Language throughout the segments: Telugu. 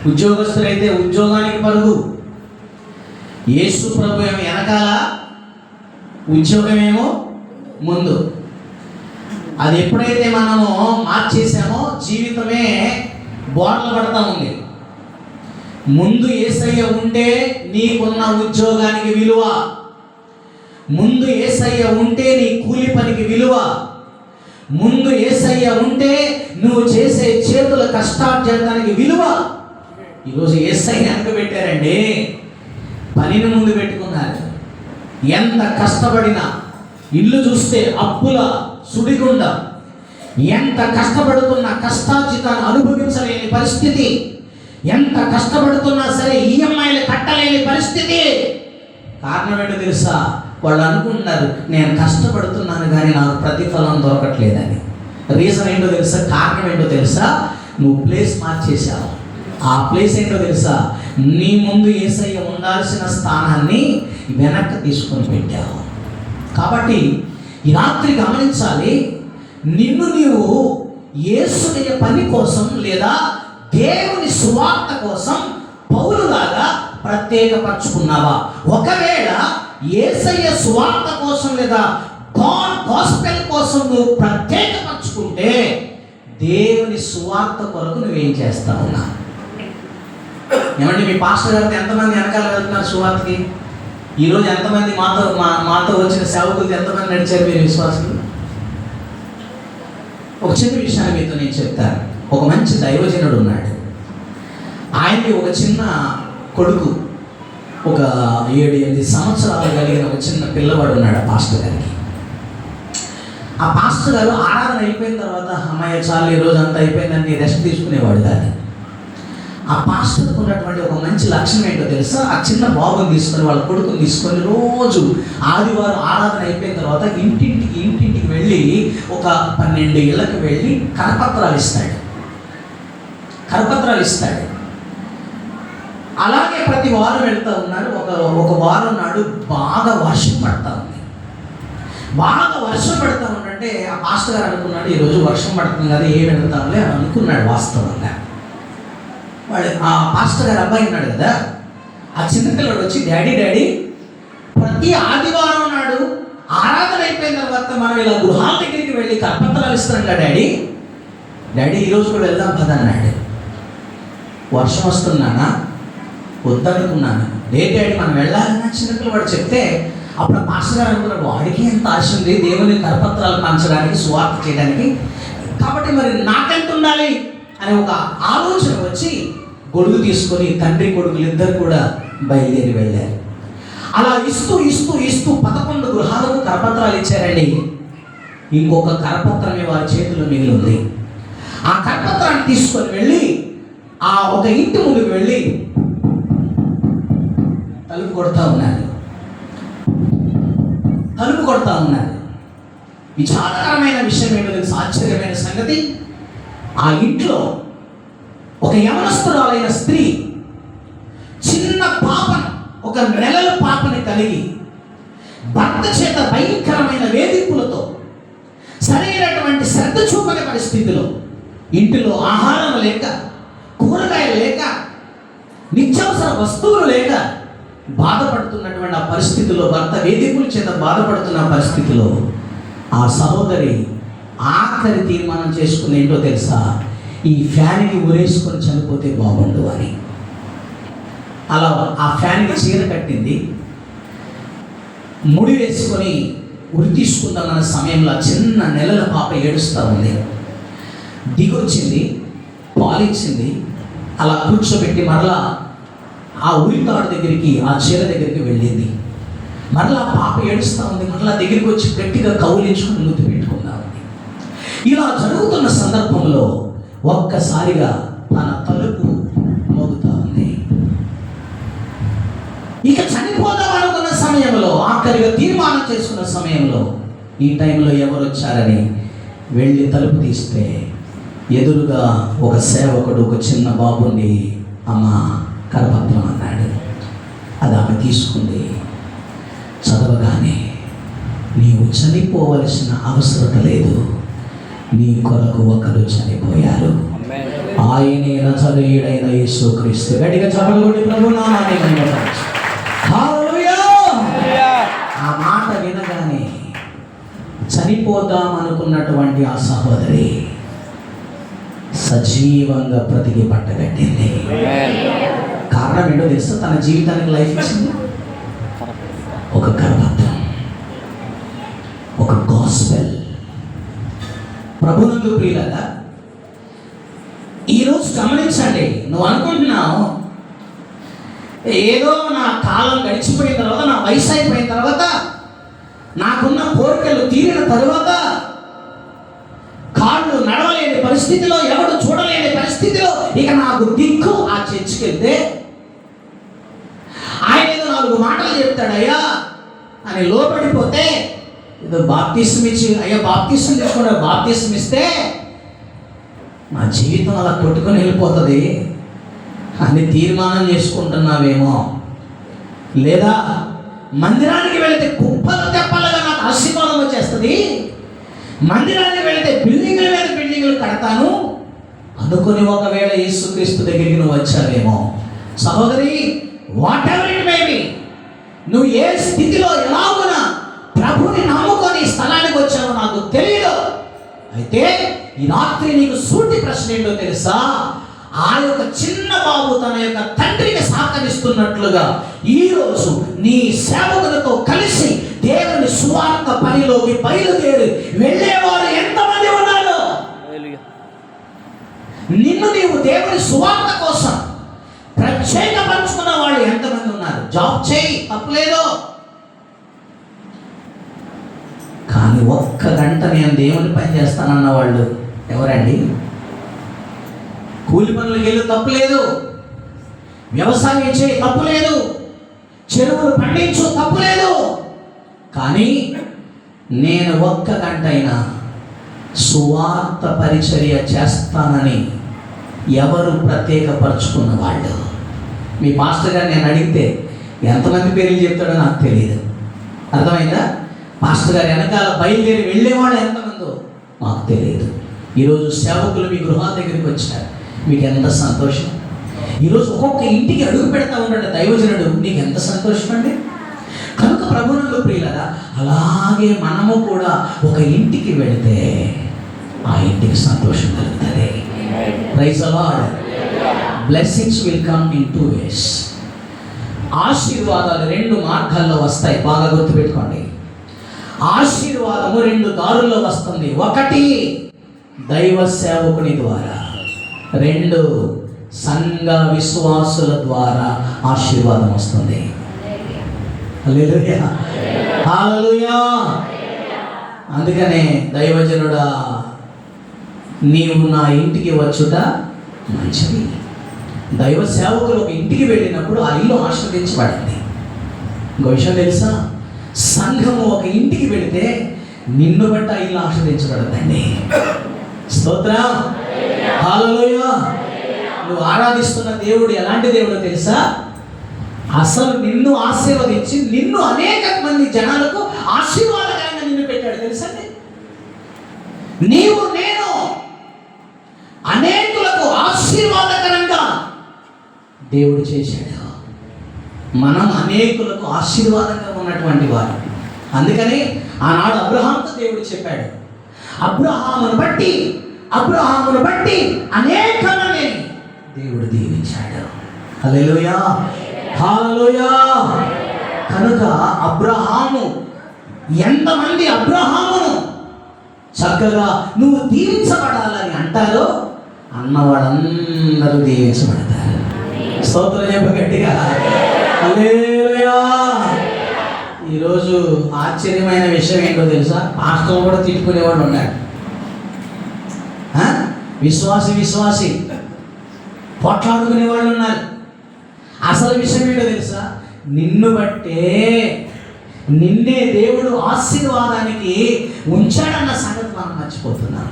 ఉద్యోగస్తులైతే ఉద్యోగానికి పరుగు, యేసు ప్రభు ఏమో వెనకాల, ఉద్యోగమేమో ముందు. అది ఎప్పుడైతే మనము మార్చేసామో జీవితమే బోర్లు పడతా ఉంది. ముందు యేసయ్య ఉంటే నీకున్న ఉద్యోగానికి విలువ, ముందు యేసయ్య ఉంటే నీ కూలి పనికి విలువ, ముందు యేసయ్య ఉంటే నువ్వు చేసే చేతుల కష్టార్జనకి విలువ. ఈరోజు యేసయ్య వెనక పెట్టారండి, పనిని ముందు పెట్టుకున్నారు. ఎంత కష్టపడినా ఇల్లు చూస్తే అప్పుల సుడిగుండ, ఎంత కష్టపడుతున్నా కష్టార్జితాన్ని అనుభవించలేని పరిస్థితి, ఎంత కష్టపడుతున్నా సరే ఈఎంఐలు కట్టలేని పరిస్థితి. కారణం ఏంటో తెలుసా? వాళ్ళు అనుకుంటున్నారు నేను కష్టపడుతున్నాను కానీ నాకు ప్రతిఫలం దొరకట్లేదని. రీజన్ ఏంటో తెలుసా? కారణం ఏంటో తెలుసా? నువ్వు ప్లేస్ మార్చేశావు. ఆ ప్లేస్ ఏంటో తెలుసా? నీ ముందు యేసయ్య ఉండాల్సిన స్థానాన్ని వెనక్కి తీసుకొని పెట్టావు. కాబట్టి ఈ రాత్రి గమనించాలి, నిన్ను నీవు యేసుని పని కోసం లేదా దేవుని సువార్త కోసం పౌలులాగా ప్రత్యేకపరచుకున్నావా? ఒకవేళ యేసయ్య సువార్త కోసం లేదా గాస్పెల్ కోసం నువ్వు ప్రత్యేకపరచుకుంటే దేవుని సువార్త కొరకు నువ్వేం చేస్తా ఉన్నా? ఏమంటే మీ పాస్టర్ గారితో ఎంతమంది వెనకాల వెళ్తున్నారు సువార్తకి? ఈరోజు ఎంతమంది మాతో వచ్చిన సేవకులతో ఎంతమంది నడిచారు మీరు విశ్వాసులు? ఒక చిన్న విషయాన్ని మీతో నేను చెప్తాను. ఒక మంచి దైవజనుడు ఉన్నాడు. ఆయనకి ఒక చిన్న కొడుకు, ఒక 7-8 సంవత్సరాలు కలిగిన ఒక చిన్న పిల్లవాడు ఉన్నాడు ఆ పాస్టర్ గారికి. ఆ పాస్టర్ గారు ఆరాధన అయిపోయిన తర్వాత అమ్మాయి చాలు ఈరోజు అంతా అయిపోయిందని రెస్ట్ తీసుకునేవాడు కాదు. ఆ పాస్టర్కి ఉన్నటువంటి ఒక మంచి లక్షణం ఏంటో తెలుసా? ఆ చిన్న బాబుని తీసుకొని వాళ్ళ కొడుకుని తీసుకొని రోజు ఆదివారం ఆరాధన అయిపోయిన తర్వాత ఇంటింటికి వెళ్ళి ఒక 12 ఇళ్ళకి వెళ్ళి కరపత్రాలు ఇస్తాడు. అలాగే ప్రతి వారం వెళ్తూ ఉన్నారు. ఒక వారం నాడు బాగా వర్షం పడతా ఉంది. బాగా వర్షం పడతా ఉంటే ఆ పాస్టర్ గారు అనుకున్నాడు ఈరోజు వర్షం పడుతుంది కదా ఏం వెళ్తాంలే అని అనుకున్నాడు. వాస్తవంగా వాడు ఆ పాస్టర్ గారు అబ్బాయి ఉన్నాడు కదా, ఆ చిన్నపిల్లడు వచ్చి డాడీ ప్రతి ఆదివారం నాడు ఆరాధన అయిపోయిన తర్వాత మనం ఇలా గృహాల దగ్గరికి వెళ్ళి కరపత్రాలు ఇస్తాం కదా డాడీ ఈరోజు కూడా వెళ్దాం కదా అన్నాడు. వర్షం వస్తున్నానా? వద్దనుకున్నాను. డాడీ మనం వెళ్ళాలన్నా చిన్నపిల్లవాడు చెప్తే అప్పుడు పాస్టర్ గారు అనుకున్నాడు వాడికి ఎంత ఆశ ఉంది దేవుని కరపత్రాలు పంచడానికి, సువార్త చేయడానికి, కాబట్టి మరి నాకెంత ఉండాలి అనే ఒక ఆలోచన వచ్చి గొడుగు తీసుకొని తండ్రి కొడుకులు ఇద్దరు కూడా బయలుదేరి వెళ్ళారు. అలా ఇస్తూ 11 గృహాలకు కరపత్రాలు ఇచ్చారండి. ఇంకొక కరపత్రమే వారి చేతిలో మిగిలి ఉంది. ఆ కరపత్రాన్ని తీసుకొని వెళ్ళి ఆ ఒక ఇంటి ముందుకు వెళ్ళి తలుపు కొడతా ఉన్నారు. విచారకరమైన విషయం ఏంటో తెలుసు? ఆశ్చర్యమైన సంగతి, ఆ ఇంట్లో ఒక యవనస్తురాలైన స్త్రీ చిన్న పాపను, ఒక నెలల పాపని కలిగి భర్త చేత భయంకరమైన వేధింపులతో సరైనటువంటి శ్రద్ధ చూపని పరిస్థితిలో, ఇంటిలో ఆహారం లేక, కూరగాయలు లేక, నిత్యావసర వస్తువులు లేక బాధపడుతున్నటువంటి ఆ పరిస్థితిలో, భర్త వేధింపుల చేత బాధపడుతున్న పరిస్థితిలో ఆ సహోదరి ఆఖరి తీర్మానం చేసుకుని ఏంటో తెలుసా? ఈ ఫ్యాన్కి ఉరేసుకొని చనిపోతే బాగుండు అని. అలా ఆ ఫ్యాన్కి చీర కట్టింది, ముడి వేసుకొని ఉరి తీసుకుందామన్న సమయంలో చిన్న నెలల పాప ఏడుస్తూ ఉంది. దిగొచ్చింది, పాలిచ్చింది, అలా కూర్చోబెట్టి మరలా ఆ ఉరితాడు దగ్గరికి, ఆ చీర దగ్గరికి వెళ్ళింది. మరలా పాప ఏడుస్తూ ఉంది. మరలా దగ్గరికి వచ్చి గట్టిగా కౌలించుకుని ముద్దు పెట్టుకుందా ఉంది. ఇలా జరుగుతున్న సందర్భంలో ఒక్కసారిగా తన తలుపు మోగుతా ఉంది. ఇక చనిపోదాం అనుకున్న సమయంలో, ఆఖరిగా తీర్మానం చేసుకున్న సమయంలో ఈ టైంలో ఎవరు వచ్చారని వెళ్ళి తలుపు తీస్తే ఎదురుగా ఒక సేవకుడు ఒక చిన్న బాబుని అమ్మ కరపత్రం అన్నాడు. అది ఆమె తీసుకుంది. చదవగానే నీవు చనిపోవలసిన అవసరం లేదు, నీ కొరకు ఒకరు చనిపోయారు, ఆయనే నజరేయుడైన యేసుక్రీస్తు. గట్టిగా చప్పట్లు కొట్టి ప్రభు నామాన్ని మహిమపరచు. హల్లెలూయా. ఆ మాట వినగానే చనిపోదాం అనుకున్నటువంటి ఆ సహోదరి సజీవంగా బ్రతికి పట్టగట్టింది. కారణం ఏంటో తెలుసా? తన జీవితానికి లైఫ్ ఇచ్చింది. ఒక గర్భత్వం, ఒక గాస్పెల్. ప్రభునందు ప్రియులారా, ఈరోజు గమనించండి. నువ్వు అనుకుంటున్నావు ఏదో నా కాలం గడిచిపోయిన తర్వాత, నా వయసు అయిపోయిన తర్వాత, నాకున్న కోరికలు తీరిన తరువాత, కాళ్ళు నడవలేని పరిస్థితిలో, ఎవడు చూడలేని పరిస్థితిలో ఇక నాకు దిక్కు ఆ చర్చికి వెళ్తే ఆయన ఏదో 4 మాటలు చెప్తాడయ్యా అని లోపడిపోతే, ఏదో బాప్తిస్తం ఇచ్చి అయ్యా బాప్తిస్తం తీసుకున్నా, బాప్తిస్తం ఇస్తే నా జీవితం అలా కొట్టుకొని వెళ్ళిపోతుంది అని తీర్మానం చేసుకుంటున్నావేమో. లేదా మందిరానికి వెళితే కుప్పలు తెప్పలుగా నాకు ఆశీర్వాదం వచ్చేస్తుంది, మందిరానికి వెళితే బిల్డింగ్ల మీద బిల్డింగ్లు కడతాను అనుకుని ఒకవేళ యేసుక్రీస్తు దగ్గరికి నువ్వు వచ్చావేమో. సహోదరి, what ever it may be, నువ్వు ఏ స్థితిలో ఎలాగునా ప్రభుని నమ్ముకొని స్థలానికి వచ్చావో నాకు తెలియదు. అయితే ఈ రాత్రి నీకు సూటి ప్రశ్న ఏంటో తెలుసా? ఆ యొక్క చిన్న బాబు తన యొక్క తండ్రికి సహకరిస్తున్నట్లుగా ఈరోజు నీ సేవకులతో కలిసి దేవుని సువార్త పనిలోకి బయలుదేరి వెళ్ళేవారు ఎంతమంది ఉన్నారు? నిన్ను నీవు దేవుని సువార్త కోసం ప్రత్యేకపరుచుకున్న వాళ్ళు ఎంతమంది ఉన్నారు? జాబ్ చేయి, తప్పులేదు. కానీ 1 గంట నేను దేవుని పని చేస్తానన్న వాళ్ళు ఎవరండి? కూలి పనులకు వెళ్ళు, తప్పులేదు. వ్యవసాయం చేయి, తప్పులేదు. చెరువులు పండించు, తప్పులేదు. కానీ నేను 1 గంట అయినా సువార్త పరిచర్య చేస్తానని ఎవరు ప్రత్యేకపరుచుకున్న వాళ్ళు? మీ పాస్టర్ గారు నేను అడిగితే ఎంతమంది పేర్లు చెప్తాడో నాకు తెలియదు. అర్థమైందా? పాస్టర్ గారు వెనకాల బయలుదేరి వెళ్ళేవాళ్ళు ఎంతమందో మాకు తెలియదు. ఈరోజు సేవకులు మీ గృహాల దగ్గరికి వచ్చారు, మీకు ఎంత సంతోషం. ఈరోజు ఒక్కొక్క ఇంటికి అడుగు పెడతా ఉన్నాడు దైవజనుడు, నీకు ఎంత సంతోషం అండి. కనుక ప్రభువునందు ప్రియులారా, అలాగే మనము కూడా ఒక ఇంటికి వెళితే ఆ ఇంటికి సంతోషం కలుగుతుంది. Praise the Lord. Blessings will come in 2 ways. ఆశీర్వాదాలు 2 మార్గాల్లో వస్తాయి. బాగా గుర్తుపెట్టుకోండి. ఆశీర్వాదము 2 దారుల్లో వస్తుంది. 1 దైవ సేవకుని ద్వారా, 2 సంఘ విశ్వాసుల ద్వారా ఆశీర్వాదం వస్తుంది. హల్లెలూయా, హల్లెలూయా. అందుకనే దైవజనుడా, నీవు నా ఇంటికి వచ్చుట మంచిది. దైవ సేవకులు ఒక ఇంటికి వెళ్ళినప్పుడు ఆ ఇల్లు ఆశీర్వదించబడింది. ఇంకో విషయం తెలుసా? సంఘము ఒక ఇంటికి వెళితే నిన్ను బట్టి ఆ ఇల్లు ఆశీర్వదించబడదండి. స్తోత్రం, హల్లెలూయా. నువ్వు ఆరాధిస్తున్న దేవుడు ఎలాంటి దేవుడో తెలుసా? అసలు నిన్ను ఆశీర్వదించి నిన్ను అనేక మంది జనాలకు ఆశీర్వాదకరంగా నిన్ను పెట్టాడు తెలుసా? నీవు నేను అనేకులకు ఆశీర్వాదకరంగా దేవుడు చేశాడు. మనం అనేకులకు ఆశీర్వాదంగా ఉన్నటువంటి వారు. అందుకని ఆనాడు అబ్రహాముతో దేవుడు చెప్పాడు, అబ్రహామును బట్టి అనేకలని దేవుడు దీవించాడు. హల్లెలూయా, హల్లెలూయా. కనుక అబ్రహాము, ఎంతమంది అబ్రహామును చక్కగా నువ్వు దీవించబడాలని అంటారో అన్నవాళ్ళందరూ దీవించబడతారు. స్తోత్రం చెప్ప గట్టిగా. హల్లెలూయా. ఈరోజు ఆశ్చర్యమైన విషయం ఏంటో తెలుసా? పాస్టర్ కూడా తిట్టుకునేవాడు ఉన్నాడు. విశ్వాసి పొట్లాడుకునే వాళ్ళు ఉన్నారు. అసలు విషయం ఏంటో తెలుసా? నిన్ను బట్టే నిన్నే దేవుడు ఆశీర్వాదానికి ఉంచాడన్న సంగతి మనం మర్చిపోతున్నాం.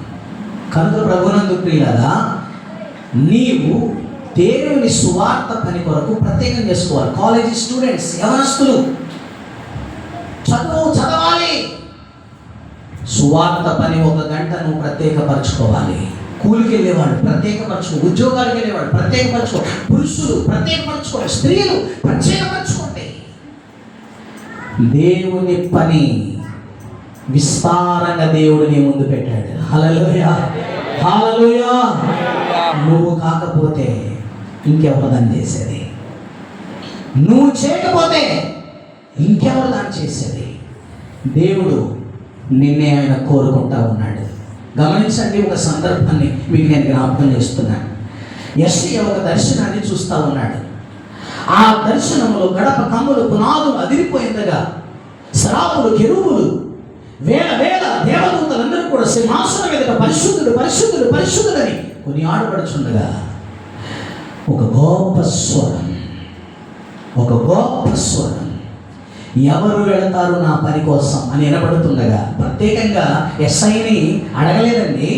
కనుక ప్రభునందు ప్రియులారా, నీవు దేవుని సువార్త పని కొరకు ప్రత్యేకం చేసుకోవాలి. కాలేజీ స్టూడెంట్స్, యవనస్తులు చదవాలి. సువార్త పని 1 గంట నువ్వు ప్రత్యేకపరచుకోవాలి. కూలికి వెళ్ళేవాడు ప్రత్యేకపరచుకో, ఉద్యోగాలకు వెళ్ళేవాడు ప్రత్యేకపరచుకో, పురుషులు ప్రత్యేకపరచుకోండి, స్త్రీలు ప్రత్యేకపరచుకోండి. దేవుని పని విస్తారంగా దేవుడు నీ ముందు పెట్టాడు. హల్లెలూయా, హల్లెలూయా. నువ్వు కాకపోతే ఇంకెవరు దాన్ని చేసేది? నువ్వు చేయకపోతే ఇంకెవరు దాన్ని చేసేది? దేవుడు నిన్నే ఆయన కోరుకుంటా ఉన్నాడు. గమనించండి, ఒక సందర్భాన్ని మీకు నేను జ్ఞాపకం చేస్తున్నాను. యెషయా ఒక దర్శనాన్ని చూస్తూ ఉన్నాడు. ఆ దర్శనంలో గడప కమ్ములు పునాదులు అదిరిపోయిందగా సరాపులు కెరూబులు వేల వేల దేవదూతలందరూ కూడా సింహాసనం ఎదుట పరిశుద్ధుడు పరిశుద్ధుడు పరిశుద్ధుడని కొనియాడబడుచుండగా ఒక గొప్ప స్వరం, ఒక గొప్ప స్వరం, ఎవరు వెళతారు నా పని కోసం అని వినబడుతుండగా, ప్రత్యేకంగా ఎస్ఐని అడగలేదండి.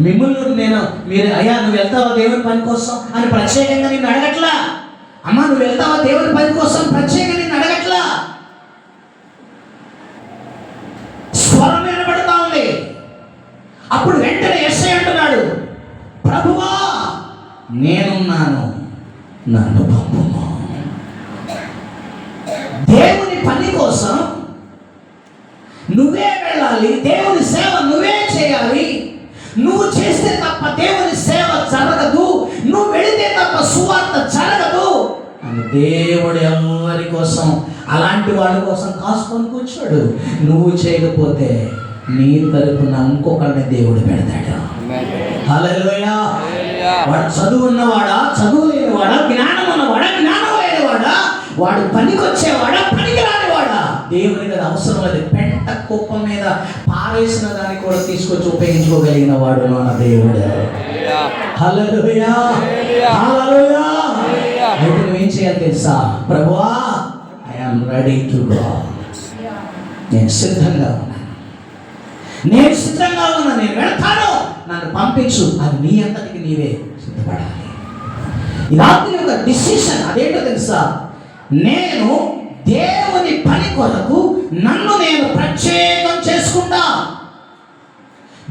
మిమ్మల్ని మీరు అయ్యా నువ్వు వెళ్తావా దేవుని పని కోసం అని ప్రత్యేకంగా నిన్ను అడగట్లా. అమ్మా నువ్వు వెళ్తావా దేవుని పని కోసం ప్రత్యేకంగా నిన్ను అడగట్లా. స్వరం వినబడతా ఉంది. అప్పుడు వెంటనే ఎస్ఐ అంటున్నాడు, ప్రభువా నేనున్నాను, నన్ను పంపుము. దేవుని పని కోసం నువ్వే వెళ్ళాలి, దేవుని సేవ నువ్వే చేయాలి. నువ్వు చేస్తే తప్ప దేవుని సేవ జరగదు, నువ్వు వెళితే తప్ప సువార్త జరగదు అని దేవుడు ఎవరి కోసం, అలాంటి వాళ్ళ కోసం కాసుకొని కూర్చోడు. నువ్వు చేయకపోతే నీ తరపున ఇంకొకరిని దేవుడు పెడతాడు. హల్లెలూయా. వాడు చదువు ఉన్నవాడా, చదువు లేనివాడా, జ్ఞానం ఉన్నవాడా, జ్ఞానం లేనివాడా, వాడు పనికి వచ్చేవాడా, పనికి రానివాడా, దేవునికి అది అవసరం లేదు. పెంట కుప్ప మీద పారేసిన దాన్ని కూడా తీసుకొచ్చి ఉపయోగించుకోగలిగిన వాడు మన దేవుడు. హల్లెలూయా, హల్లెలూయా. అయితే నువ్వేం చేయాలి తెలుసా? ప్రభువా ఐఎమ్ రెడీ టు గో. నేను సిద్ధంగా ఉన్నాను, నేను సిద్ధంగా ఉన్నా, నేను వెళ్తాను, నన్ను పంపించు. అది నీ అంతటికి నీవే సిద్ధపడాలి. ఈ రాత్రి ఒక డిసిషన్ అదేంటో తెలుసా? నేను దేవుని పని కొరకు నన్ను నేను ప్రత్యేకం చేసుకుంటా.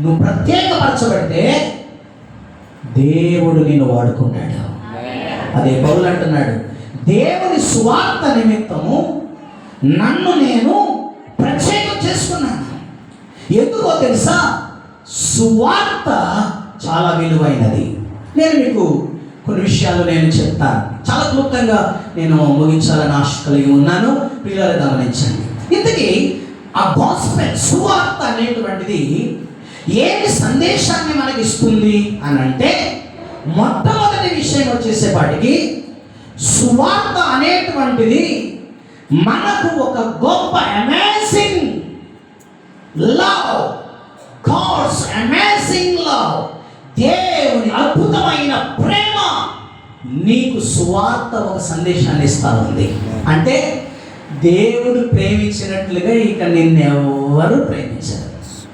నువ్వు ప్రత్యేకపరచబడితే దేవుడు నిన్ను వాడుకుంటాడు. అదే పౌలు అంటున్నాడు, దేవుని సువార్త నిమిత్తము నన్ను నేను ప్రత్యేకం చేసుకున్నాను. ఎందుకో తెలుసా? సువార్త చాలా విలువైనది. నేను మీకు కొన్ని విషయాలు నేను చెప్తాను. చాలా క్లుప్తంగా నేను ముగించాలని ఆశ కలిగి ఉన్నాను. పిల్లలు గమనించండి. ఇంతకీ ఆ గాస్పెల్ సువార్త అనేటువంటిది ఏమి సందేశాన్ని మనకి ఇస్తుంది అని అంటే, మొట్టమొదటి విషయం వచ్చేసేపాటికి సువార్త అనేటువంటిది మనకు ఒక గొప్ప amazing love, God's amazing love, దేవుని అద్భుతమైన ప్రేమ నీకు సువార్త ఒక సందేశాన్ని ఇస్తా ఉంది. అంటే దేవుడు ప్రేమించినట్లుగా ఇక నిన్నెవ్వరూ ప్రేమించరు.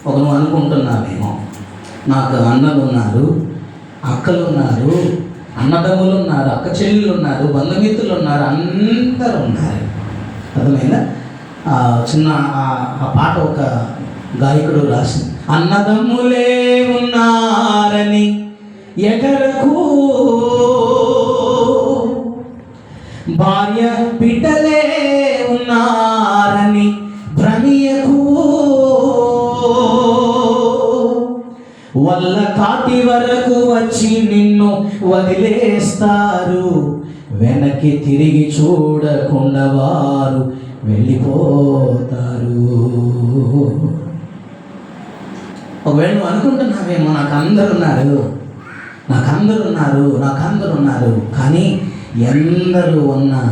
ఒక నువ్వు అనుకుంటున్నావేమో, నాకు అన్నలు ఉన్నారు, అక్కలు ఉన్నారు, అన్నదమ్ములు ఉన్నారు, అక్క చెల్లెలు ఉన్నారు, బంధుమిత్రులు ఉన్నారు, అందరూ ఉన్నారు. అర్థమైందా? చిన్న ఆ పాట ఒక గాయకుడు రాసింది, అన్నదమ్ములే ఉన్నారని ఎగరకు, భార్య బిడ్డలే ఉన్నారని భ్రమియకు, వల్ల కాటి వరకు వచ్చి నిన్ను వదిలేస్తారు, వెనక్కి తిరిగి చూడకుండా వారు వెళ్ళిపోతారు. ఒకవేళ నువ్వు అనుకుంటున్నావేమో, నాకు అందరు ఉన్నారు, కానీ ఎందరూ ఉన్నా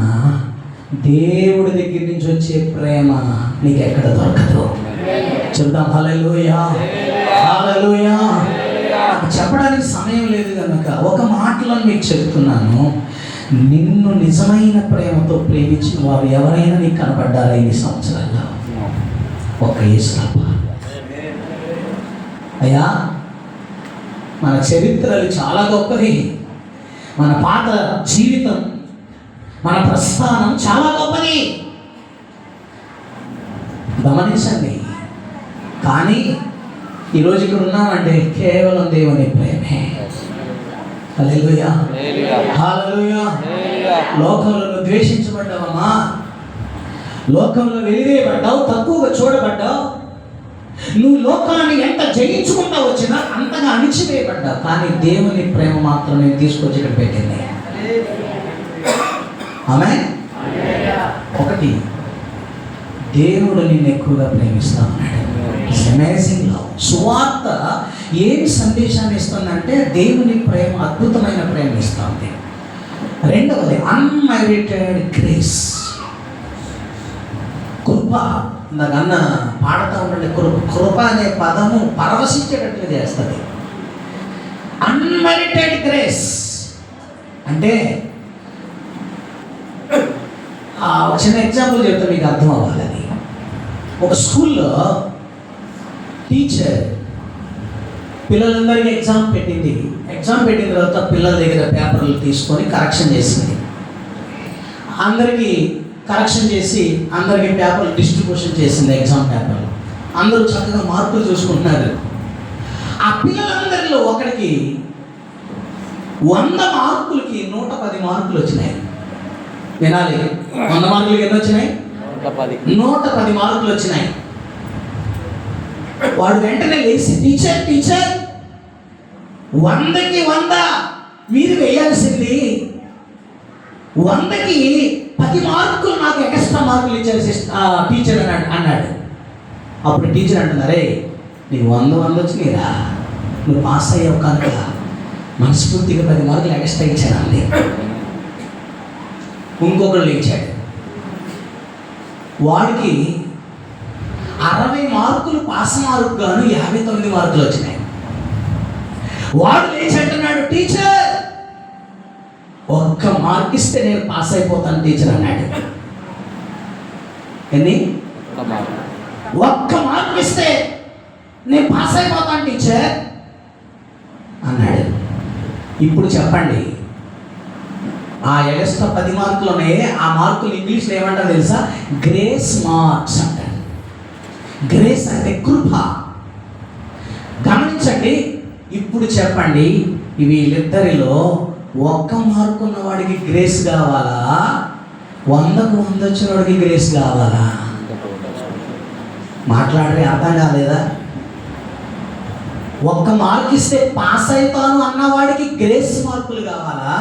దేవుడి దగ్గర నుంచి వచ్చే ప్రేమ నీకు ఎక్కడ దొరకదు. చెప్తాం హల్లెలూయా, హల్లెలూయా. నాకు చెప్పడానికి సమయం లేదు కనుక ఒక మాటలో మీకు చెప్తున్నాను. నిన్ను నిజమైన ప్రేమతో ప్రేమించిన వారు ఎవరైనా నీకు కనపడ్డారా ఈ సంవత్సరాల్లో? ఒక్క యేసు తప్ప. అయ్యా, మన చరిత్రలు చాలా గొప్పది, మన పాత జీవితం, మన ప్రస్థానం చాలా గొప్పది, గమనించండి. కానీ ఈరోజు ఇక్కడ ఉన్నామంటే కేవలం దేవుని ప్రేమే. హల్లెలూయా, హల్లెలూయా. లోకంలో నువ్వు ద్వేషించబడ్డావమ్మా, లోకంలో వెలివేయబడ్డావు, తక్కువగా చూడబడ్డావు. నువ్వు లోకాన్ని ఎంత జయించుకుంటా వచ్చినా అంతగా అణిచివేయబడ్డావు. కానీ దేవుని ప్రేమ మాత్రమే తీసుకొచ్చి ఇక్కడ పెట్టింది. ఆమేన్. ఒకటి, దేవుడు నిన్ను ఎక్కువగా ప్రేమిస్తా ఉన్నాడు. Amazing love. సువార్త ఏం సందేశాన్ని ఇస్తుందంటే దేవుని ప్రేమ, అద్భుతమైన ప్రేమ ఇస్తుంది. రెండవది అన్మెరిటెడ్ గ్రేస్, కృప. నాకన్న పాడుతూ ఉండండి, కృప అనే పదము పరవశించేటట్లు చేస్తుంది. అన్మెరిటెడ్ గ్రేస్ అంటే ఒక చిన్న ఎగ్జాంపుల్ చెప్తే మీకు అర్థం అవ్వాలని. ఒక స్కూల్లో టీచర్ పిల్లలందరికీ ఎగ్జామ్ పెట్టింది. ఎగ్జామ్ పెట్టిన తర్వాత పిల్లల దగ్గర పేపర్లు తీసుకొని కరెక్షన్ చేసింది. అందరికీ కరెక్షన్ చేసి అందరికీ పేపర్లు డిస్ట్రిబ్యూషన్ చేసింది. ఎగ్జామ్ పేపర్లు అందరూ చక్కగా మార్కులు చూసుకుంటున్నారు. ఆ పిల్లలందరిలో ఒకరికి 100 మార్కులకి 110 మార్కులు వచ్చినాయి. వినాలి, 100 మార్కులకి ఎన్ని వచ్చినాయి? 110 మార్కులు వచ్చినాయి. వాడు వెంటనే లేచి, టీచర్ 100కి 100 మీరు వేయాల్సింది, 100కి 10 మార్కులు నాకు ఎక్స్ట్రా మార్కులు ఇచ్చారు టీచర్ అన్నాడు. అప్పుడు టీచర్ అంటున్నారే, నీకు 100 వచ్చినాయిరా, నువ్వు పాస్ అయ్యావు కనుక మనస్ఫూర్తిగా 10 మార్కులు ఎక్స్ట్రా ఇచ్చానండి. ఇంకొకళ్ళు ఇచ్చాడు, వాడికి 60 మార్కులు పాస్ మార్కు గాను 59 మార్కులు వచ్చినాయి. వాడు లేచి అంటున్నాడు, టీచర్ 1 మార్క్ ఇస్తే నేను పాస్ అయిపోతాను టీచర్ అన్నాడు. ఎన్ని? 1 మార్క్ ఇస్తే నేను పాస్ అయిపోతాను టీచర్ అన్నాడు. ఇప్పుడు చెప్పండి, ఆ ఎక్స్ట్రా 10 మార్కులు ఉన్నాయి, ఆ మార్కులు ఇంగ్లీష్లో ఏమంటారు తెలుసా? గ్రేస్ మార్క్స్ అంటారు. గ్రేస్ అంటే కృప. గమనించండి, ఇప్పుడు చెప్పండి, వీళ్ళిద్దరిలో 1 మార్కు ఉన్నవాడికి గ్రేస్ కావాలా, 100కు 100 వచ్చిన వాడికి గ్రేస్ కావాలా? మాట్లాడరే, అర్థం కాలేదా? 1 మార్క్ ఇస్తే పాస్ అవుతాను అన్నవాడికి గ్రేస్ మార్కులు కావాలా,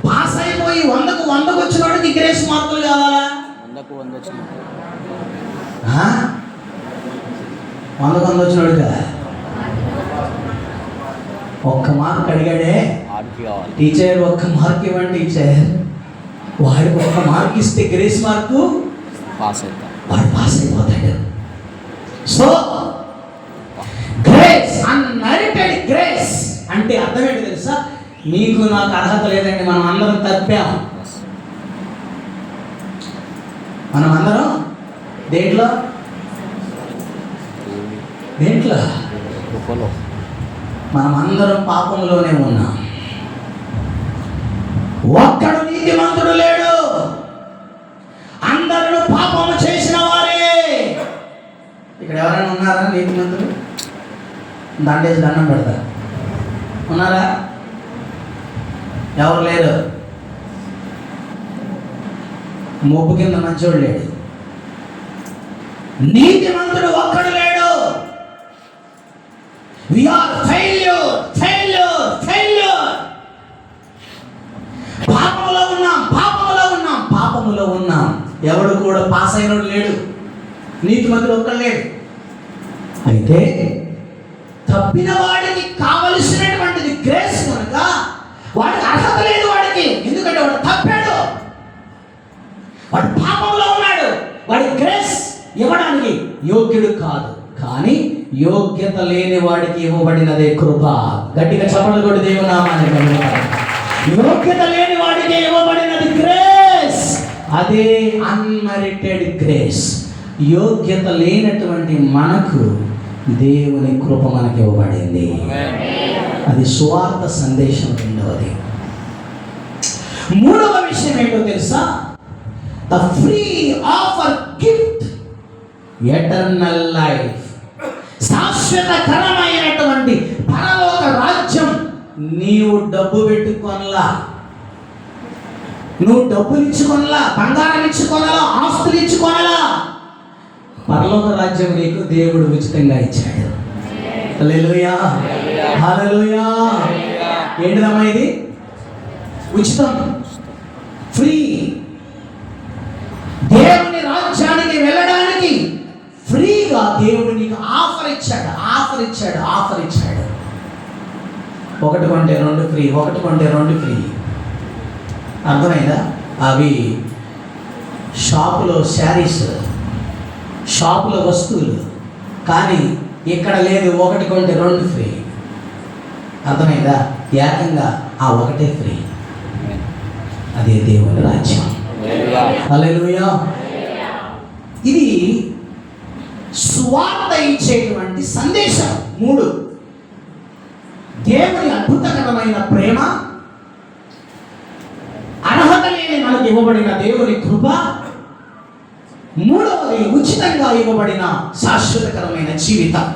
పాస్ అయిపోయి 100కు 100 వచ్చిన వాడికి గ్రేస్ మార్కులు కావాలా? 100కు 100 వచ్చిన 100కు 100 వచ్చినవాడు కదా. 1 మార్క్ అడిగాడే టీచర్, 1 మార్క్ ఇవ్వండి టీచర్. వాడికి 1 మార్క్ ఇస్తే గ్రేస్ మార్కు వాడు పాస్ అయిపోతాడు. సో గ్రేస్, అన్మెరిటెడ్ గ్రేస్ అంటే అర్థం ఏంటి తెలుసా? నీకు నాకు అర్హత లేదండి, మనం అందరం తప్పాం. మనం అందరం దేంట్లో మనం అందరం పాపంలోనే ఉన్నాం. ఒక్కడు నీతిమంతుడు లేడు, అందరూ పాపము చేసిన వారే. ఇక్కడ ఎవరైనా ఉన్నారా నీతిమంతుడు? దండేసి దండం పెడతారు. ఉన్నారా? ఎవరు లేరు. మోపు కింద మంచోడు లేడు, నీతిమంతుడు ఒక్కడు లేడు. We are failure. పాపములో ఉన్నాం. ఎవడు కూడా పాస్ అయినోడు లేడు, నీతిమంతుడు ఒక్కడు లేడు. అయితే తప్పిన వాడికి కావలసినటువంటిది గ్రేస్ కనుక వాడికి అర్హత లేదు వాడికి. ఎందుకంటే వాడు తప్పాడు, వాడు పాపంలో ఉన్నాడు, వాడి గ్రేస్ ఇవ్వడానికి యోగ్యుడు కాదు. కానీ యోగ్యత లేని వాడికి ఇవ్వబడినదే కృప. గట్టిగా చప్పట్లు కొట్టి దేవుని నామాన్ని కలుగుతారు. యోగ్యత లేని వాడికి ఇవ్వబడినది గ్రేస్, అదే అన్మెరిటెడ్ గ్రేస్. యోగ్యత లేనటువంటి మనకు దేవుని కృప మనకి ఇవ్వబడింది. అది సువార్త సందేశం. రెండవది, మూడవ విషయం ఏంటో తెలుసా? The free offer gift, eternal life. శాశ్వతకరమైనటువంటి పరలోక రాజ్యం నీవు డబ్బు పెట్టుకొనలా, నువ్వు డబ్బులు ఇచ్చుకొనలా, బంగారం ఇచ్చుకొనలా, ఆస్తులు ఇచ్చుకొనలా. పరలోక రాజ్యం నీకు దేవుడు ఉచితంగా ఇచ్చాడు. హల్లెలూయా, హల్లెలూయా. ఏంటిదమ్మా ఇది? ఉచితం, ఫ్రీ. దేవుని రాజ్యానికి వెళ్ళడానికి ఫ్రీగా దేవుడు నీకు ఆఫర్ ఇచ్చాడు. ఒకటి కొంటే రెండు ఫ్రీ, ఫ్రీ. అర్థమైందా? అవి షాపులో శారీస్, షాపులో వస్తువులు. కానీ ఇక్కడ లేదు, ఒకటి కొంటే రెండు ఫ్రీ. అర్థమైందా? ఏకంగా ఆ ఒకటే ఫ్రీ. అదే దేవుని రాజ్యం. హల్లెలూయా. ఇది సువార్త ఇచ్చేటువంటి సందేశం. 3, దేవుని అద్భుతకరమైన ప్రేమ, అర్హత లేని మనకు ఇవ్వబడిన దేవుని కృప, 3వది ఉచితంగా ఇవ్వబడిన శాశ్వతకరమైన జీవితం.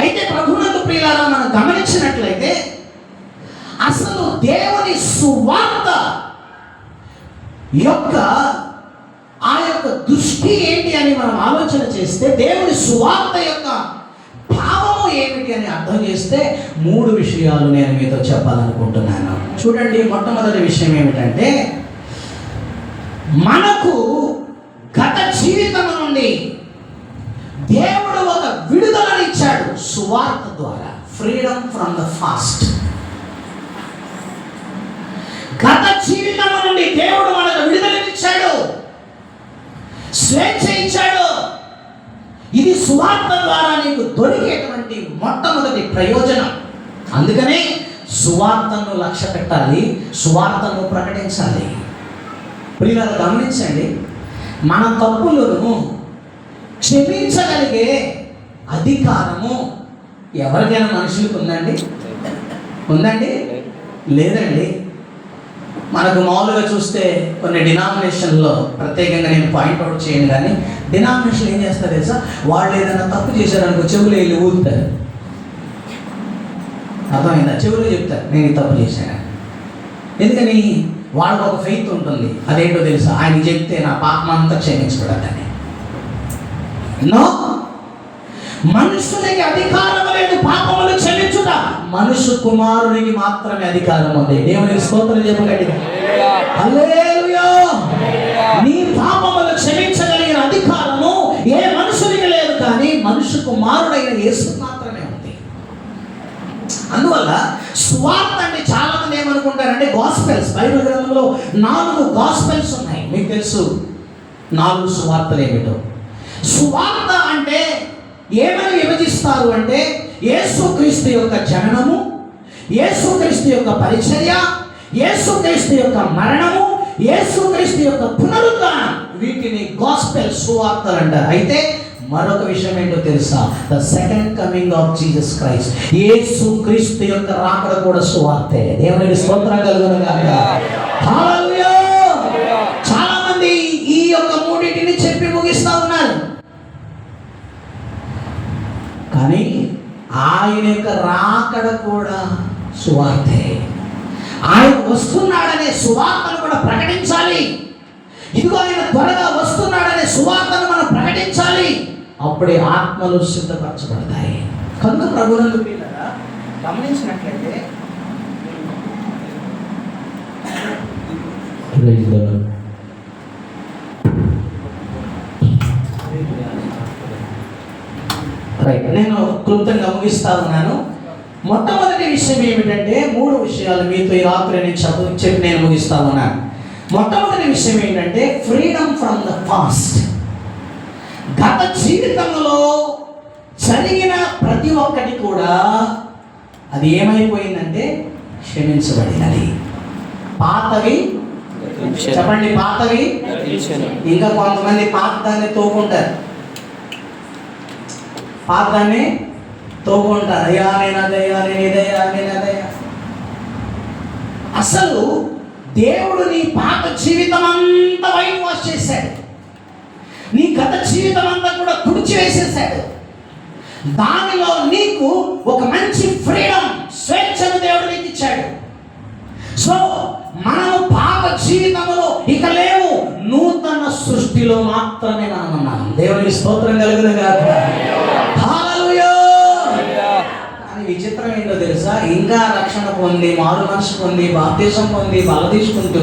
అయితే ప్రభువునందు ప్రియులారా, మనం గమనించినట్లయితే అసలు దేవుని సువార్త యొక్క ఆ యొక్క దృష్టి ఏంటి అని మనం ఆలోచన చేస్తే, దేవుని సువార్త యొక్క భావము ఏమిటి అని అర్థం చేస్తే 3 విషయాలు నేను మీతో చెప్పాలనుకుంటున్నాను. చూడండి, మొట్టమొదటి విషయం ఏమిటంటే, మనకు గత జీవితం నుండి దేవుడు ఒక విడుదలను ఇచ్చాడు సువార్త ద్వారా. Freedom from the fast. గత జీవితం నుండి దేవుడు మనకు విడుదలనిచ్చాడు, స్వేచ్ఛ ఇచ్చాడు. ఇది సువార్త ద్వారా నీకు దొరికేటువంటి మొట్టమొదటి ప్రయోజనం. అందుకనే సువార్తను లక్ష్య పెట్టాలి, సువార్తను ప్రకటించాలి. ప్రియులారా, గమనించండి, మన తప్పులను క్షమించగలిగే అధికారము ఎవరికైనా మనుషులకు ఉందండి? లేదండి. మనకు మామూలుగా చూస్తే కొన్ని డినామినేషన్లో, ప్రత్యేకంగా నేను పాయింట్అవుట్ చేయను కానీ, డినామినేషన్ ఏం చేస్తారు తెలుసా? వాళ్ళు ఏదైనా తప్పు చేశారనుకో చెవులు వెళ్ళి ఊదుతారు. అర్థమైందా? చెవులు చెప్తారు నేను ఈ తప్పు చేశాను. ఎందుకని? వాళ్ళకు ఒక ఫెయిత్ ఉంటుంది. అదేంటో తెలుసా? ఆయన చెప్తే నా పాపం అంతా క్షమించబడద్దని. నో, మనుషులకి అధికారం లేదు పాపములు క్షమించుట. మనుష్య కుమారునికి మాత్రమే అధికారం ఉంది. దేవునికి స్తోత్రం చెప్పగలి. హల్లెలూయా. నీ పాపములు క్షమించగలిగిన అధికారము ఏ మనుషునికి లేదు, కానీ మనుష్య కుమారుడైన యేసు మాత్రమే ఉంది. అందువల్ల సువార్త అంటే చాలా మంది ఏమనుకుంటారంటే గాస్పెల్స్. బైబిల్ గ్రంథంలో 4 గాస్పెల్స్ ఉన్నాయి. మీకు తెలుసు 4 సువార్తలు ఏమిటో. సువార్త అంటే ఏమని విభజిస్తారు అంటే, యేసుక్రీస్తు యొక్క జననము, యేసుక్రీస్తు యొక్క పరిచర్య, యేసుక్రీస్తు యొక్క మరణము, యేసుక్రీస్తు యొక్క పునరుద్ధానం. వీటిని గాస్పెల్, సువార్తలు అంటారు. అయితే మరొక విషయం ఏంటో తెలుసా? The second coming of Jesus Christ. యేసుక్రీస్తు యొక్క రాకడ కూడా సువార్తే. దేవునికి స్తోత్రం కలుగును గాక. హల్లెలూయా. చాలా మంది ఈ యొక్క మూడింటిని చెప్పి ముగిస్తా ఉన్నారు, కానీ ఆయన యొక్క రాకడ కూడా సువార్తే. ఆయన వస్తున్నాడనే సువార్తను కూడా ప్రకటించాలి. ఇదిగో ఆయన త్వరగా వస్తున్నాడనే సువార్తను మనం ప్రకటించాలి. అప్పుడే ఆత్మలు సిద్ధపరచబడతాయి. కనుక ప్రభువునందు ప్రియులారా, గమనించినట్లయితే నేను క్లుప్తంగా ముగిస్తా ఉన్నాను. మొట్టమొదటి విషయం ఏమిటంటే, 3 విషయాలు మీతో ఈ రాత్రి చెప్పి నేను ముగిస్తా ఉన్నాను. మొట్టమొదటి విషయం ఏంటంటే, ఫ్రీడమ్ ఫ్రమ్ ద పాస్ట్. గత జీవితంలో జరిగిన ప్రతి ఒక్కటి కూడా అది ఏమైపోయిందంటే క్షమించబడినది. పాతవి చెప్పండి, పాతవి. ఇంకా కొంతమంది పాత దాన్ని తోకుంటారు, పాతాన్ని తోకుంటారు. అయ్యా నేను అదయ్యా, నేను ఇదయ్యా, నేను అదయ్యా. అసలు దేవుడు నీ పాత జీవితం అంతా వైట్ వాష్ చేశాడు. నీ గత జీవితం అంతా కూడా తుడిచి వేసేసాడు. దానిలో నీకు ఒక మంచి ఫ్రీడమ్, స్వేచ్ఛను దేవుడు నీకు ఇచ్చాడు. సో మనము పాత జీవితంలో ఇక లేవు, నూతన సృష్టిలో మాత్రమే మనం ఉన్నాం. దేవునికి స్తోత్రం కలుగును గాక. హల్లెలూయా. కానీ విచిత్రం ఏంటో తెలుసా, ఇంకా రక్షణ పొంది, మారు మనసు పొంది, బాప్తిసం పొంది, బల తీసుకుంటూ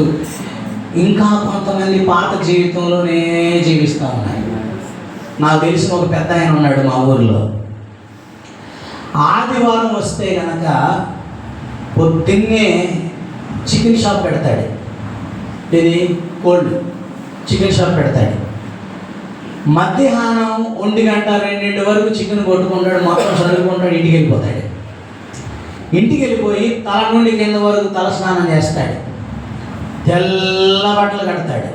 ఇంకా కొంతమంది పాత జీవితంలోనే జీవిస్తూ ఉన్నాయి. నాకు తెలిసిన ఒక పెద్ద ఆయన ఉన్నాడు మా ఊరిలో. ఆదివారం వస్తే కనుక పొద్దున్నే చికెన్ షాప్ పెడతాడు. ఇది కోల్డ్ చికెన్ షాప్ పెడతాడు. మధ్యాహ్నం 1 గంట 2 వరకు చికెన్ కొట్టుకుంటాడు, మొత్తం చదువుకుంటాడు, ఇంటికి వెళ్ళిపోతాడు. ఇంటికి వెళ్ళిపోయి తల నుండి కింద వరకు తల స్నానం చేస్తాడు, తెల్ల బట్టలు కడతాడు,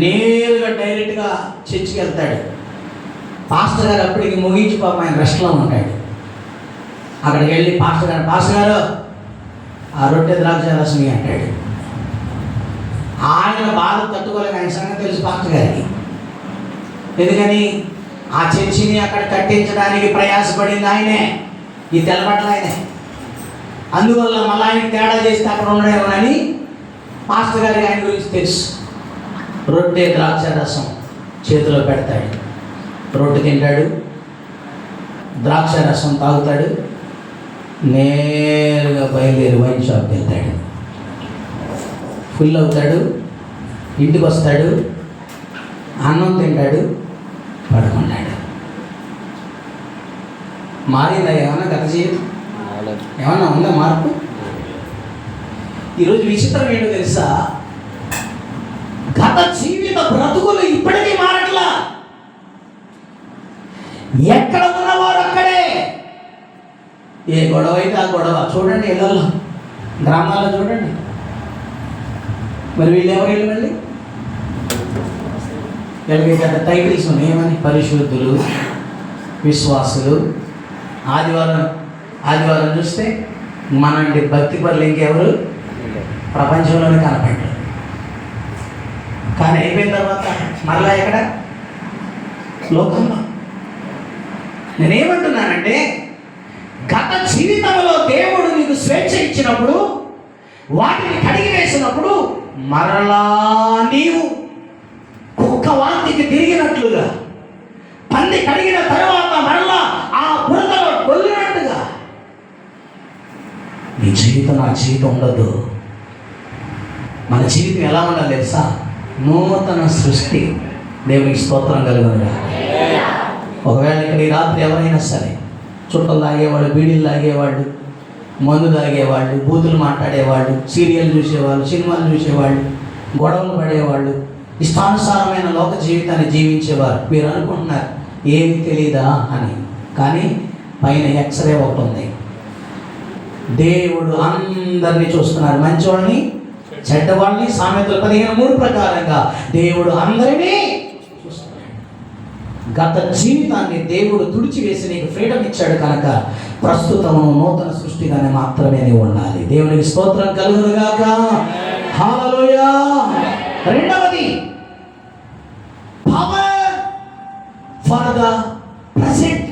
నేరుగా డైరెక్ట్గా చర్చికి వెళ్తాడు. పాస్టర్ గారు అప్పటికి ముగించి పాపం ఆయన రెస్ట్లో ఉంటాడు. అక్కడికి వెళ్ళి పాస్టర్ గారు ఆ రొట్టె ద్రాక్ష రసం అంటాడు. ఆయన బాధ తట్టుకోలేక ఆయన సంగతి తెలుసు పాస్టర్ గారికి. ఎందుకని ఆ చర్చిని అక్కడ కట్టించడానికి ప్రయాసపడింది ఆయనే, ఈ తెల్లబట్టలు ఆయనే. అందువల్ల మళ్ళీ ఆయన తేడా చేస్తే అక్కడ ఉండడేమోనని పాస్టర్ గారికి ఆయన గురించి తెలుసు. రొట్టె ద్రాక్ష రసం చేతిలో పెడతాడు, రొట్టె తింటాడు, ద్రాక్ష రసం తాగుతాడు, నేరుగా బయలుదేరి వైన్ షాప్కి వెళ్తాడు. ఫుల్ అవుతాడు, ఇంటికి వస్తాడు, అన్నం తింటాడు, పడుకుంటాడు. మారిందా ఏమన్నా గత జీవితం? ఏమన్నా ఉందా మార్పు? ఈరోజు విచిత్రం ఏంటో తెలుసా, గత జీవిత బ్రతుకులు ఇప్పటికీ మారట్లా. ఎక్కడ ఉన్నవారు అక్కడే. ఏ గొడవ అయితే ఆ గొడవ. చూడండి ఇళ్ళల్లో, గ్రామాల్లో చూడండి. మరి వీళ్ళు ఎవరు వీళ్ళు? మళ్ళీ వీళ్ళకి గత టైటిల్స్ ఉన్నాయి. ఏమని? పరిశుద్ధులు, విశ్వాసులు. ఆదివారం చూస్తే మనంటి భక్తి పరులు ఇంకెవరు ప్రపంచంలోనే కనపడ్డారు. కానీ అయిపోయిన తర్వాత మరలా ఎక్కడ? లోకంలో. నేనేమంటున్నానంటే, గత జీవితంలో దేవుడు నీకు స్వేచ్ఛ ఇచ్చినప్పుడు, వాటిని కడిగి వేసినప్పుడు, మరలా నీవు కుక్క వాంతికి తిరిగినట్లుగా, పంది కడిగిన తర్వాత మరలా ఆ బురదలో డొల్లినట్టుగా నీ జీవితం నా జీవితం ఉండదు. మన జీవితం ఎలా ఉండాలి తెలుసా? నూతన సృష్టి. దేవునికి స్తోత్రం కలుగునుగా. ఒకవేళ ఇక్కడ ఈ రాత్రి ఎవరైనా సరే చుట్టలు తాగేవాళ్ళు, బీడీలు తాగేవాళ్ళు, మందు తాగేవాళ్ళు, బూతులు మాట్లాడేవాళ్ళు, సీరియల్ చూసేవాళ్ళు, సినిమాలు చూసేవాళ్ళు, గొడవలు పడేవాళ్ళు, ఇష్టానుసారమైన లోక జీవితాన్ని జీవించేవారు. మీరు అనుకుంటున్నారు ఏమి తెలియదా అని. కానీ పైన ఎక్స్రే ఒకటి ఉంది. దేవుడు అందరినీ చూస్తున్నారు, మంచివాళ్ళని చెడ్డవాళ్ళని. సామెతలు 15:3 ప్రకారంగా దేవుడు అందరినీ చూస్తున్నాడు. గత జీవితాన్ని దేవుడు తుడిచివేసి నీకు ఫ్రీడమ్ ఇచ్చాడు కనుక ప్రస్తుతము నూతన సృష్టిగానే మాత్రమే నీవు ఉండాలి. దేవునికి స్తోత్రం కలుగునుగాక. హల్లెలూయా. రెండవది, పవర్ ఫర్ ద ప్రెజెంట్.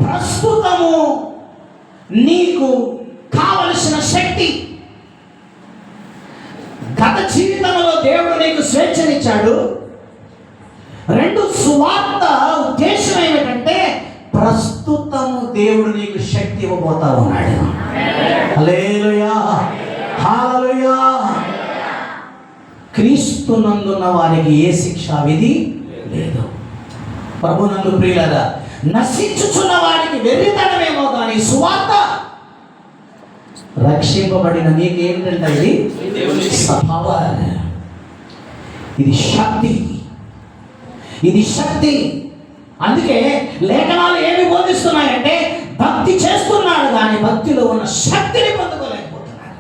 ప్రస్తుతము నీకు కావలసిన శక్తి. గత జీవితంలో దేవుడు నీకు స్వేచ్ఛనిచ్చాడు. 2, సువార్త ఉద్దేశం ఏమిటంటే ప్రస్తుతము దేవుడు నీకు శక్తి ఇవ్వబోతా ఉన్నాడు. హల్లెలూయా, హల్లెలూయా. క్రీస్తునందున్న వారికి ఏ శిక్షా విధి లేదు. ప్రభునందు ప్రియులారా, నశించుచున్న వారికి వెర్రితనమేమో కానీ సువార్త రక్షింపబడిన నీకు ఏంటంటే ఇది పవర్, ఇది శక్తి, ఇది శక్తి. అందుకే లేఖనాలు ఏమి బోధిస్తున్నాయంటే భక్తి చేస్తున్నాడు కానీ భక్తిలో ఉన్న శక్తిని పొందుకోలేకపోతున్నాడు.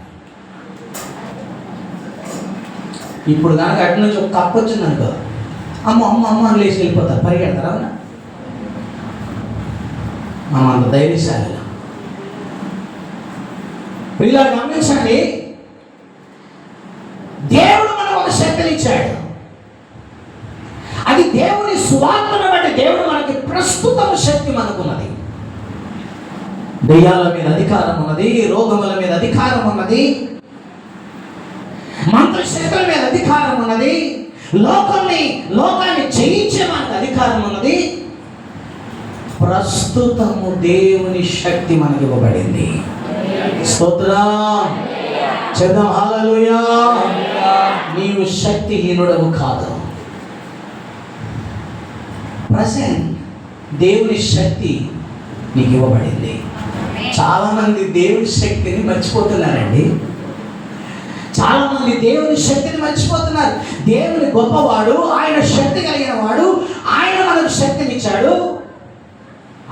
ఇప్పుడు కనుక అటు నుంచి ఒక కప్పు వచ్చిందనుకో, అమ్మ అమ్మ అమ్మ అని లేచి వెళ్ళిపోతారు, పరిగెడతారు. అవునా? మనం అంత ధైర్యశాలి. పిల్లలు గమనించండి, దేవుడు మనకు ఒక శక్తిని ఇచ్చాడు. అది దేవుని సువార్తను బట్టి దేవుడు మనకి ప్రస్తుతం శక్తి మనకున్నది. దెయ్యాల మీద అధికారం ఉన్నది, రోగముల మీద అధికారం ఉన్నది, మంత్రశక్తుల మీద అధికారం ఉన్నది, లోకాన్ని జయించే మనకు అధికారం ఉన్నది. ప్రస్తుతము దేవుని శక్తి మనకి ఇవ్వబడింది. స్తోత్రం చెప్దాం, హల్లెలూయా. నీవు శక్తిహీనుడవు కాదు. ప్రజెంట్ దేవుని శక్తి నీకు ఇవ్వబడింది. చాలామంది దేవుని శక్తిని మర్చిపోతున్నారండి. చాలామంది దేవుని శక్తిని మర్చిపోతున్నారు. దేవుని గొప్పవాడు, ఆయన శక్తి కలిగిన వాడు, ఆయన మనకు శక్తినిచ్చాడు.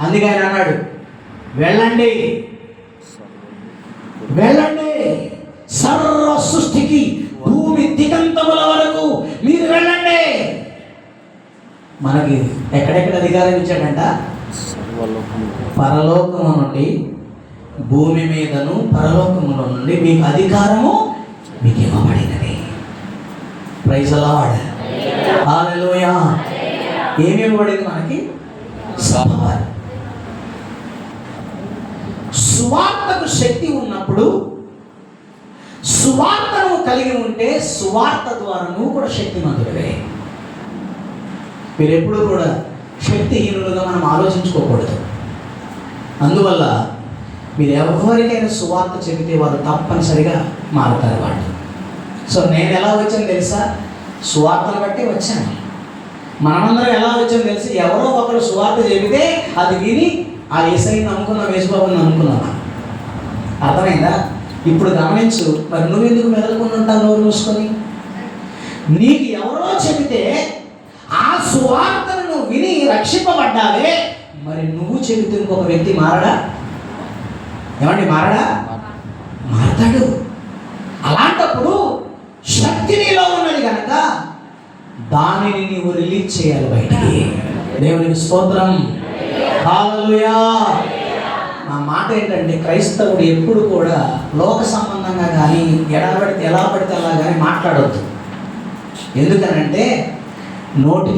అందుకే ఆయన అన్నాడు, వెళ్ళండి వెళ్ళండి, సర్వ సృష్టికి, భూమి దిగంతముల వరకు మీరు వెళ్ళండి. మనకి ఎక్కడెక్కడ అధికారం ఇచ్చాడంట? పరలోకము నుండి, భూమి మీదను పరలోకములో నుండి మీకు అధికారము మీకు ఇవ్వబడినది. ప్రైజ్ ది లార్డ్, హల్లెలూయా. ఏమి ఇవ్వబడింది మనకి? సభవారి సువార్తకు శక్తి ఉన్నప్పుడు, సువార్తను కలిగి ఉంటే సువార్త ద్వారా నువ్వు కూడా శక్తిమంతుడివే. మీరు ఎప్పుడు కూడా శక్తిహీనులుగా మనం ఆలోచించుకోకూడదు. అందువల్ల మీరు ఎవరికైనా సువార్త చెబితే వారు తప్పనిసరిగా మారుతారు వాళ్ళు. సో నేను ఎలా వచ్చాను తెలుసా? సువార్తను బట్టి వచ్చాను. మనమందరం ఎలా వచ్చాను తెలిసి, ఎవరో ఒకరు సువార్త చెబితే అది విని ఆ యేసయ్యని నమ్ముకున్నాం, యేసుబాబుని నమ్ముకున్నామా? అర్థమైందా? ఇప్పుడు గమనించు, మరి నువ్వెందుకు మెదలుకొని ఉంటావు నోరు మూసుకొని? నీకు ఎవరో చెబితే ఆ సువార్తను నువ్వు విని రక్షింపబడ్డావే, మరి నువ్వు చెబితే ఇంకొక వ్యక్తి మారడా? ఏమండి, మారడా? మారతాడు. అలాంటప్పుడు శక్తి నీలో ఉన్నది కనుక దానిని నీవు రిలీజ్ చేయాలి బయటికి. దేవునికి స్తోత్రం, హల్లెలూయా. నా మాట ఏంటంటే, క్రైస్తవుడు ఎప్పుడు కూడా లోక సంబంధంగా కానీ ఎలా పడితే అలా కానీ మాట్లాడవద్దు. ఎందుకనంటే నోటికి